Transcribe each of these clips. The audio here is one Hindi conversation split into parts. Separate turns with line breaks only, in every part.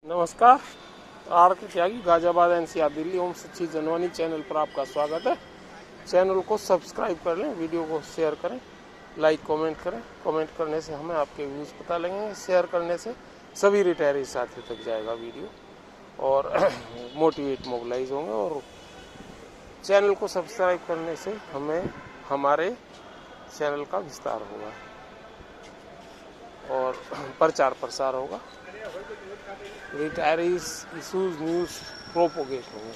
नमस्कार। आर के त्यागी, गाजियाबाद एनसीआर दिल्ली। ओम सच्ची जनवानी चैनल पर आपका स्वागत है। चैनल को सब्सक्राइब कर लें, वीडियो को शेयर करें, लाइक कमेंट करें। कमेंट करने से हमें आपके व्यूज़ पता लगेंगे, शेयर करने से सभी रिटायरी साथी तक जाएगा वीडियो और मोटिवेट मोबिलाइज होंगे। और चैनल को सब्सक्राइब करने से हमें हमारे चैनल का विस्तार होगा और प्रचार प्रसार होगा, रिटायरीज इशूज न्यूज़ प्रोपोगेट होंगे,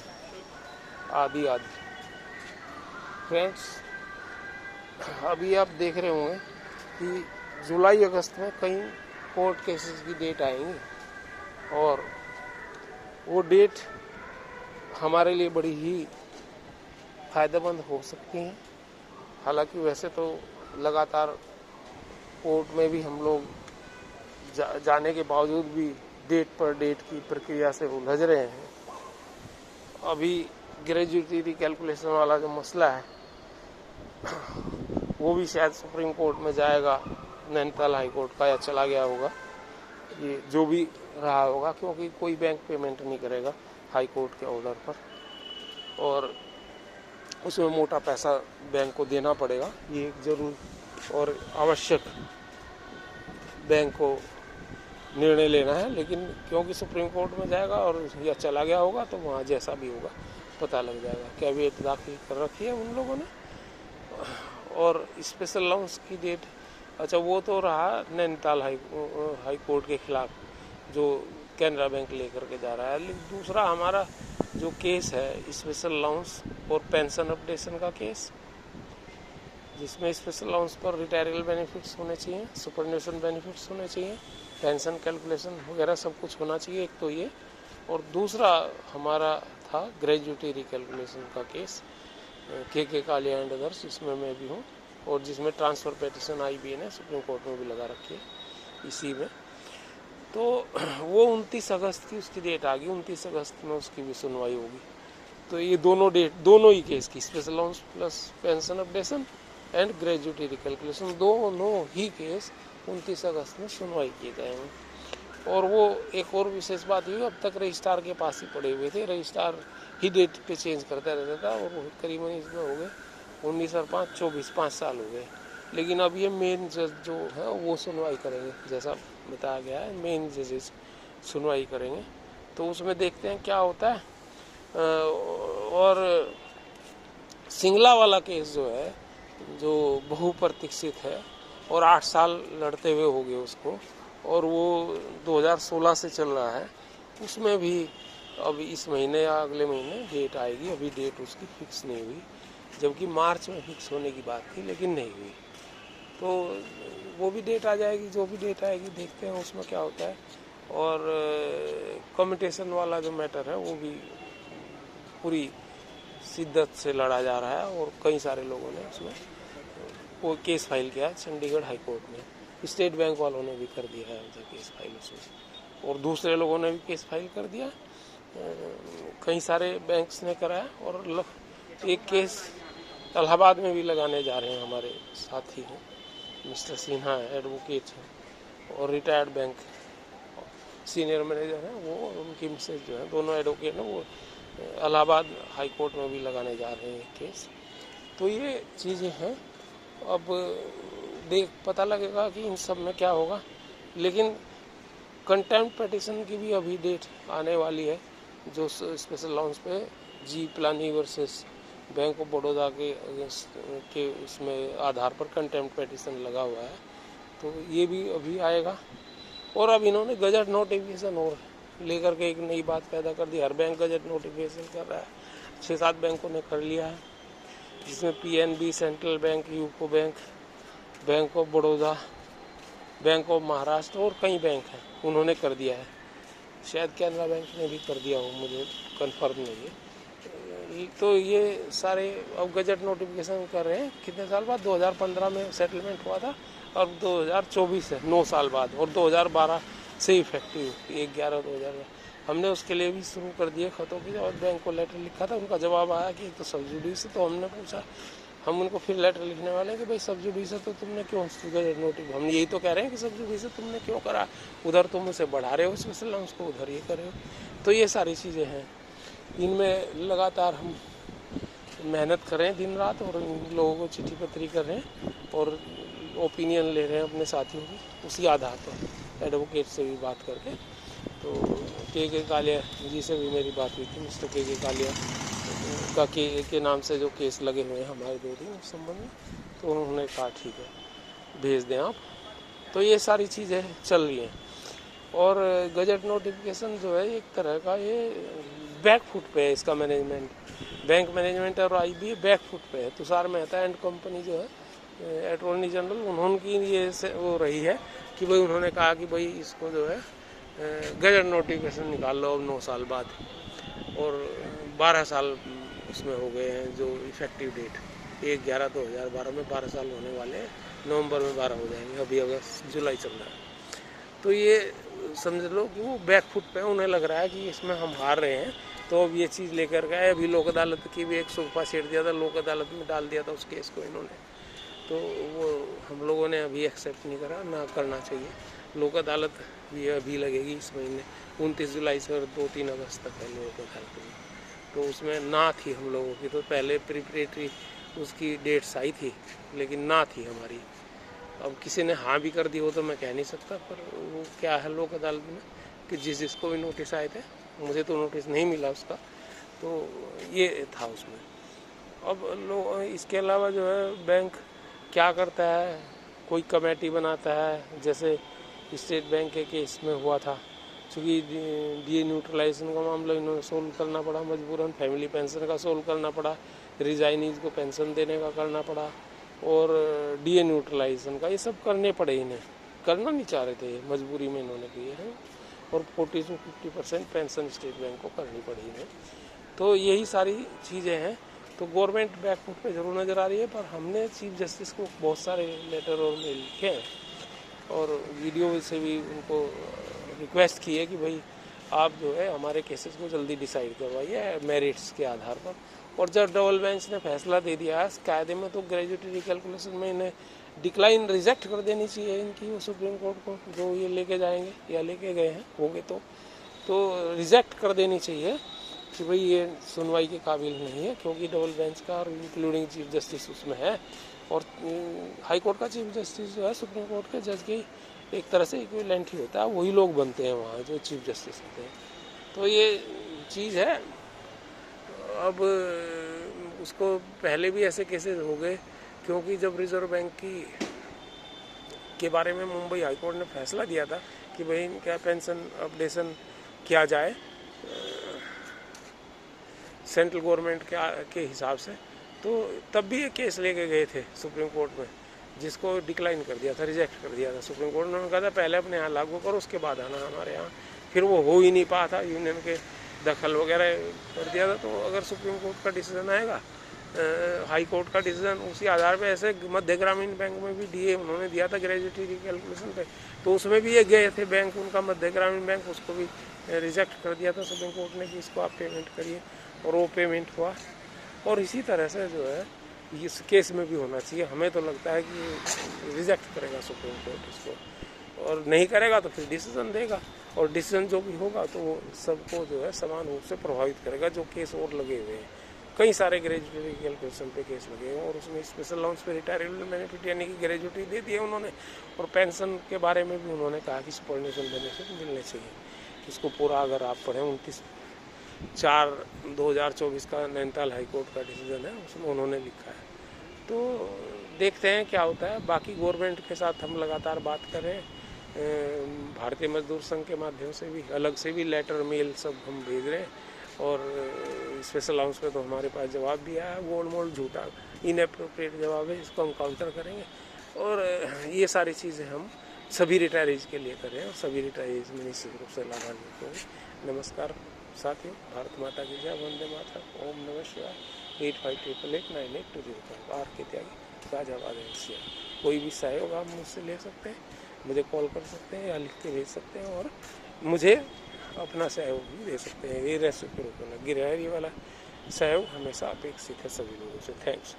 आदि आदि। फ्रेंड्स, अभी आप देख रहे होंगे कि जुलाई अगस्त में कई कोर्ट केसेस की डेट आएंगी और वो डेट हमारे लिए बड़ी ही फायदेमंद हो सकती हैं। हालांकि वैसे तो लगातार कोर्ट में भी हम लोग जाने के बावजूद भी डेट पर डेट की प्रक्रिया से उलझ रहे हैं। अभी ग्रेजुएटी कैलकुलेशन वाला जो मसला है वो भी शायद सुप्रीम कोर्ट में जाएगा, नैनीताल हाई कोर्ट का, या चला गया होगा, ये जो भी रहा होगा, क्योंकि कोई बैंक पेमेंट नहीं करेगा हाई कोर्ट के ऑर्डर पर और उसमें मोटा पैसा बैंक को देना पड़ेगा। ये एक जरूर और आवश्यक बैंक को निर्णय लेना है, लेकिन क्योंकि सुप्रीम कोर्ट में जाएगा और या चला गया होगा तो वहाँ जैसा भी होगा पता लग जाएगा। कैविएट दाखिल कर रखी है उन लोगों ने। और स्पेशल अलाउंस की डेट, अच्छा वो तो रहा नैनीताल हाई कोर्ट के खिलाफ जो कैनरा बैंक लेकर के जा रहा है। लेकिन दूसरा हमारा जो केस है स्पेशल अलाउंस और पेंशन अपडेशन का केस, जिसमें स्पेशल अलाउंस पर रिटायरल बेनिफिट्स होने चाहिए, सुपरन्यूशन बेनिफिट्स होने चाहिए, पेंशन कैलकुलेशन वगैरह सब कुछ होना चाहिए। एक तो ये, और दूसरा हमारा था ग्रेजुएटी रिकैलकुलेशन का केस, के काली एंड अदर्स, इसमें मैं भी हूँ और जिसमें ट्रांसफ़र पेटिशन IBA ने सुप्रीम कोर्ट में भी लगा रखी है इसी में। तो वो 29 अगस्त की उसकी डेट आ गई, 29 अगस्त में उसकी भी सुनवाई होगी। तो ये दोनों डेट, दोनों ही केस की, special allowance plus pension updation and gratuity recalculation, दोनों ही केस 29 अगस्त में सुनवाई किए जाएंगे। और वो एक और विशेष बात हुई, अब तक रजिस्ट्रार के पास ही पड़े हुए थे, रजिस्ट्रार ही डेट पे चेंज करता रहता था और वो करीबन इसमें हो गए 19 और 5 24 5 साल हो गए। लेकिन अब ये मेन जज जो है वो सुनवाई करेंगे, जैसा बताया गया है मेन जजेस सुनवाई करेंगे। तो उसमें देखते हैं क्या होता है। और सिंगला वाला केस जो है, जो बहुप्रतीक्षित है और 8 साल लड़ते हुए हो गए उसको, और वो 2016 से चल रहा है, उसमें भी अब इस महीने या अगले महीने डेट आएगी। अभी डेट उसकी फिक्स नहीं हुई, जबकि मार्च में फिक्स होने की बात थी लेकिन नहीं हुई। तो वो भी डेट आ जाएगी, जो भी डेट आएगी देखते हैं उसमें क्या होता है। और कम्यूटेशन वाला जो मैटर है वो भी पूरी शिद्दत से लड़ा जा रहा है और कई सारे लोगों ने उसमें वो केस फाइल किया है चंडीगढ़ हाई कोर्ट में। स्टेट बैंक वालों ने भी कर दिया है उनसे केस फाइल उसमें, और दूसरे लोगों ने भी केस फाइल कर दिया, कई सारे बैंक्स ने कराया। और एक केस इलाहाबाद में भी लगाने जा रहे हैं हमारे साथी हैं, मिस्टर सिन्हा एडवोकेट हैं और रिटायर्ड बैंक सीनियर मैनेजर हैं, वो उनकी मिसेज जो है, दोनों एडवोकेट हैं, वो इलाहाबाद हाई कोर्ट में भी लगाने जा रहे हैं केस। तो ये चीज़ें हैं, अब पता लगेगा कि इन सब में क्या होगा। लेकिन कंटेम्प्ट पिटीशन की भी अभी डेट आने वाली है, जो स्पेशल अलाउंस पे जी प्लानी वर्सेस बैंक ऑफ बड़ौदा के उसमें आधार पर कंटेम्प्ट पिटीशन लगा हुआ है, तो ये भी अभी आएगा। और अब इन्होंने गजट नोटिफिकेशन और लेकर के एक नई बात पैदा कर दी, हर बैंक गजट नोटिफिकेशन कर रहा है, 6-7 बैंकों ने कर लिया है, जिसमें PNB, central bank, UCO bank, bank of Baroda, bank of Maharashtra और कई बैंक हैं, उन्होंने कर दिया है। शायद कैनरा बैंक ने भी कर दिया हो, मुझे कंफर्म नहीं है। तो ये सारे अब गजट नोटिफिकेशन कर रहे हैं। कितने साल बाद? 2015 में सेटलमेंट हुआ था और 2024 है, 9 साल बाद, और 2012 से इफेक्टिव 1/11/2000। हमने उसके लिए भी शुरू कर दिए खतों की, और बैंक को लेटर लिखा था, उनका जवाब आया कि एक तो सब जुडिस। तो हमने पूछा हम उनको फिर लेटर लिखने वाले हैं कि भाई सब जुडिस तो तुमने क्यों गजट नोटिस, हम यही तो कह रहे हैं कि सब जुडिस तुमने क्यों करा, उधर तुम उसे बढ़ा रहे हो स्पेशल अलाउंस को, उधर ये कर रहे हो। तो ये सारी चीज़ें हैं, इनमें लगातार हम मेहनत कर रहे हैं दिन रात, और इन लोगों को चिट्ठी पत्री कर रहे हैं और ओपिनियन ले रहे हैं अपने साथियों की। उसी आधार पर एडवोकेट से भी बात करके, तो के कालिया जी से भी मेरी बात हुई थी, मिस्टर के कालिया का के नाम से जो केस लगे हुए हैं हमारे 2-3 उस संबंध में, तो उन्होंने कहा ठीक है भेज दें आप। तो ये सारी चीज़ें चल रही हैं। और गजट नोटिफिकेशन जो है एक तरह का ये बैक फुट पे है, इसका मैनेजमेंट, बैंक मैनेजमेंट और IBA बैक फुट पे है। तुषार मेहता एंड कंपनी जो है अटॉर्नी जनरल, उन्होंने ये वो रही है कि भाई उन्होंने कहा कि भाई इसको जो है गजट नोटिफिकेशन निकाल लो अब 9 साल बाद, और 12 साल उसमें हो गए हैं जो इफेक्टिव डेट 1/11/2012 में 12 साल होने वाले हैं, नवंबर में 12 हो जाएंगे, अभी अगस्त जुलाई चल रहा है। तो ये समझ लो कि वो बैक फुट पे उन्हें लग रहा है कि इसमें हम हार रहे हैं, तो अब ये चीज़ लेकर गए। अभी लोक अदालत की भी एक सोफा छेड़ दिया था, लोक अदालत में डाल दिया था उस केस को इन्होंने, तो वो हम लोगों ने अभी एक्सेप्ट नहीं करा, ना करना चाहिए। लोक अदालत भी अभी लगेगी इस महीने 29 जुलाई से और 2-3 अगस्त तक है लोक अदालत में, तो उसमें ना थी हम लोगों की, तो पहले प्रिपरेटरी उसकी डेट्स आई थी लेकिन ना थी हमारी। अब किसी ने हाँ भी कर दी हो तो मैं कह नहीं सकता, पर वो क्या है लोक अदालत में कि जिसको भी नोटिस आए थे, मुझे तो नोटिस नहीं मिला उसका, तो ये था उसमें। अब लोग इसके अलावा जो है बैंक क्या करता है, कोई कमेटी बनाता है, जैसे स्टेट बैंक के केस में हुआ था, चूँकि डी न्यूट्रलाइजेशन का मामला इन्होंने सोल्व करना पड़ा मजबूरन, फैमिली पेंशन का सोल्व करना पड़ा, रिजाइनीज को पेंशन देने का करना पड़ा, और डी न्यूट्रलाइजेशन का, ये सब करने पड़े इन्हें, करना नहीं चाह रहे थे, मजबूरी में इन्होंने किए हैं, और 40 से 50% पेंशन स्टेट बैंक को करनी पड़ी इन्हें। तो यही सारी चीज़ें हैं। तो गवर्नमेंट बैकफुट पे जरूर नज़र आ रही है, पर हमने चीफ जस्टिस को बहुत सारे लेटर और मेल लिखे हैं, और वीडियो से भी उनको रिक्वेस्ट की है कि भाई आप जो है हमारे केसेस को जल्दी डिसाइड करवाइए मेरिट्स के आधार पर। और जब डबल बेंच ने फैसला दे दिया है कायदे में, तो ग्रेजुएटी रिकैलकुलेशन में इन्हें डिक्लाइन रिजेक्ट कर देनी चाहिए इनकी, वो सुप्रीम कोर्ट को जो ये लेके जाएंगे या लेके गए हैं होंगे तो रिजेक्ट कर देनी चाहिए कि भाई ये सुनवाई के काबिल नहीं है, क्योंकि डबल बेंच का और इंक्लूडिंग चीफ जस्टिस उसमें है, और हाई कोर्ट का चीफ जस्टिस जो है सुप्रीम कोर्ट के जज की एक तरह से इक्विवेलेंट ही होता है, वही लोग बनते हैं वहाँ जो चीफ जस्टिस होते हैं। तो ये चीज़ है। अब उसको पहले भी ऐसे केसेस हो गए, क्योंकि जब रिजर्व बैंक के बारे में मुंबई हाई कोर्ट ने फैसला दिया था कि भाई इनका पेंशन अपडेशन किया जाए सेंट्रल गवर्नमेंट के हिसाब से, तो तब भी ये केस लेके गए थे सुप्रीम कोर्ट में, जिसको डिक्लाइन कर दिया था, रिजेक्ट कर दिया था सुप्रीम कोर्ट ने। कहा था पहले अपने यहाँ लागू करो, उसके बाद आना हमारे यहाँ। फिर वो हो ही नहीं पाया था, यूनियन के दखल वगैरह कर दिया था। तो अगर सुप्रीम कोर्ट का डिसीजन आएगा, हाई कोर्ट का डिसीजन, उसी आधार पे ऐसे मध्य ग्रामीण बैंक में भी DA उन्होंने दिया था ग्रेजुएटी रिकैलकुलेशन पे, तो उसमें भी ये गए थे बैंक, उनका मध्य ग्रामीण बैंक, उसको भी रिजेक्ट कर दिया था सुप्रीम कोर्ट ने कि इसको आप पेमेंट करिए, और वो पेमेंट हुआ। और इसी तरह से जो है इस केस में भी होना चाहिए। हमें तो लगता है कि रिजेक्ट करेगा सुप्रीम कोर्ट इसको, और नहीं करेगा तो फिर डिसीजन देगा, और डिसीजन जो भी होगा तो वो सबको जो है समान रूप से प्रभावित करेगा। जो केस और लगे हुए हैं, कई सारे ग्रेजुएटी कैलकुलेशन पे केस लगे हैं, और उसमें स्पेशल अलाउंस पे रिटायरेबल बेनिफिट यानी कि ग्रेजुएटी दे दी है उन्होंने, और पेंशन के बारे में भी उन्होंने कहा कि सुपरनेशनल बेनिफिट मिलने चाहिए। इसको पूरा अगर आप पढ़ें 29/4/2024 का नैनीताल हाईकोर्ट का डिसीजन है, उसमें उन्होंने लिखा है। तो देखते हैं क्या होता है। बाकी गवर्नमेंट के साथ हम लगातार बात कर रहे हैं, भारतीय मजदूर संघ के माध्यम से भी, अलग से भी लेटर मेल सब हम भेज रहे हैं, और स्पेशल अलाउंस पे तो हमारे पास जवाब भी आया है, गोल मोल झूठा इनएप्रोप्रिएट जवाब है, इसको हम काउंटर करेंगे। और ये सारी चीज़ें हम सभी रिटायरीज के लिए करें, और सभी रिटायरीज में निश्चित रूप से लाभान्वित होंगे। नमस्कार साथियों, भारत माता की जय, वंदे मातरम, ओम नमः शिवाय। 8588988205 आर के त्यागी गाजियाबाद एनसीआर। कोई भी सहयोग आप मुझसे ले सकते हैं, मुझे कॉल कर सकते हैं या लिख के भेज सकते हैं, और मुझे अपना सहयोग भी दे सकते हैं। ये रेसिप्रोकल गिरहरी वाला सहयोग हमेशा अपेक्षित है सभी लोगों से। थैंक्स।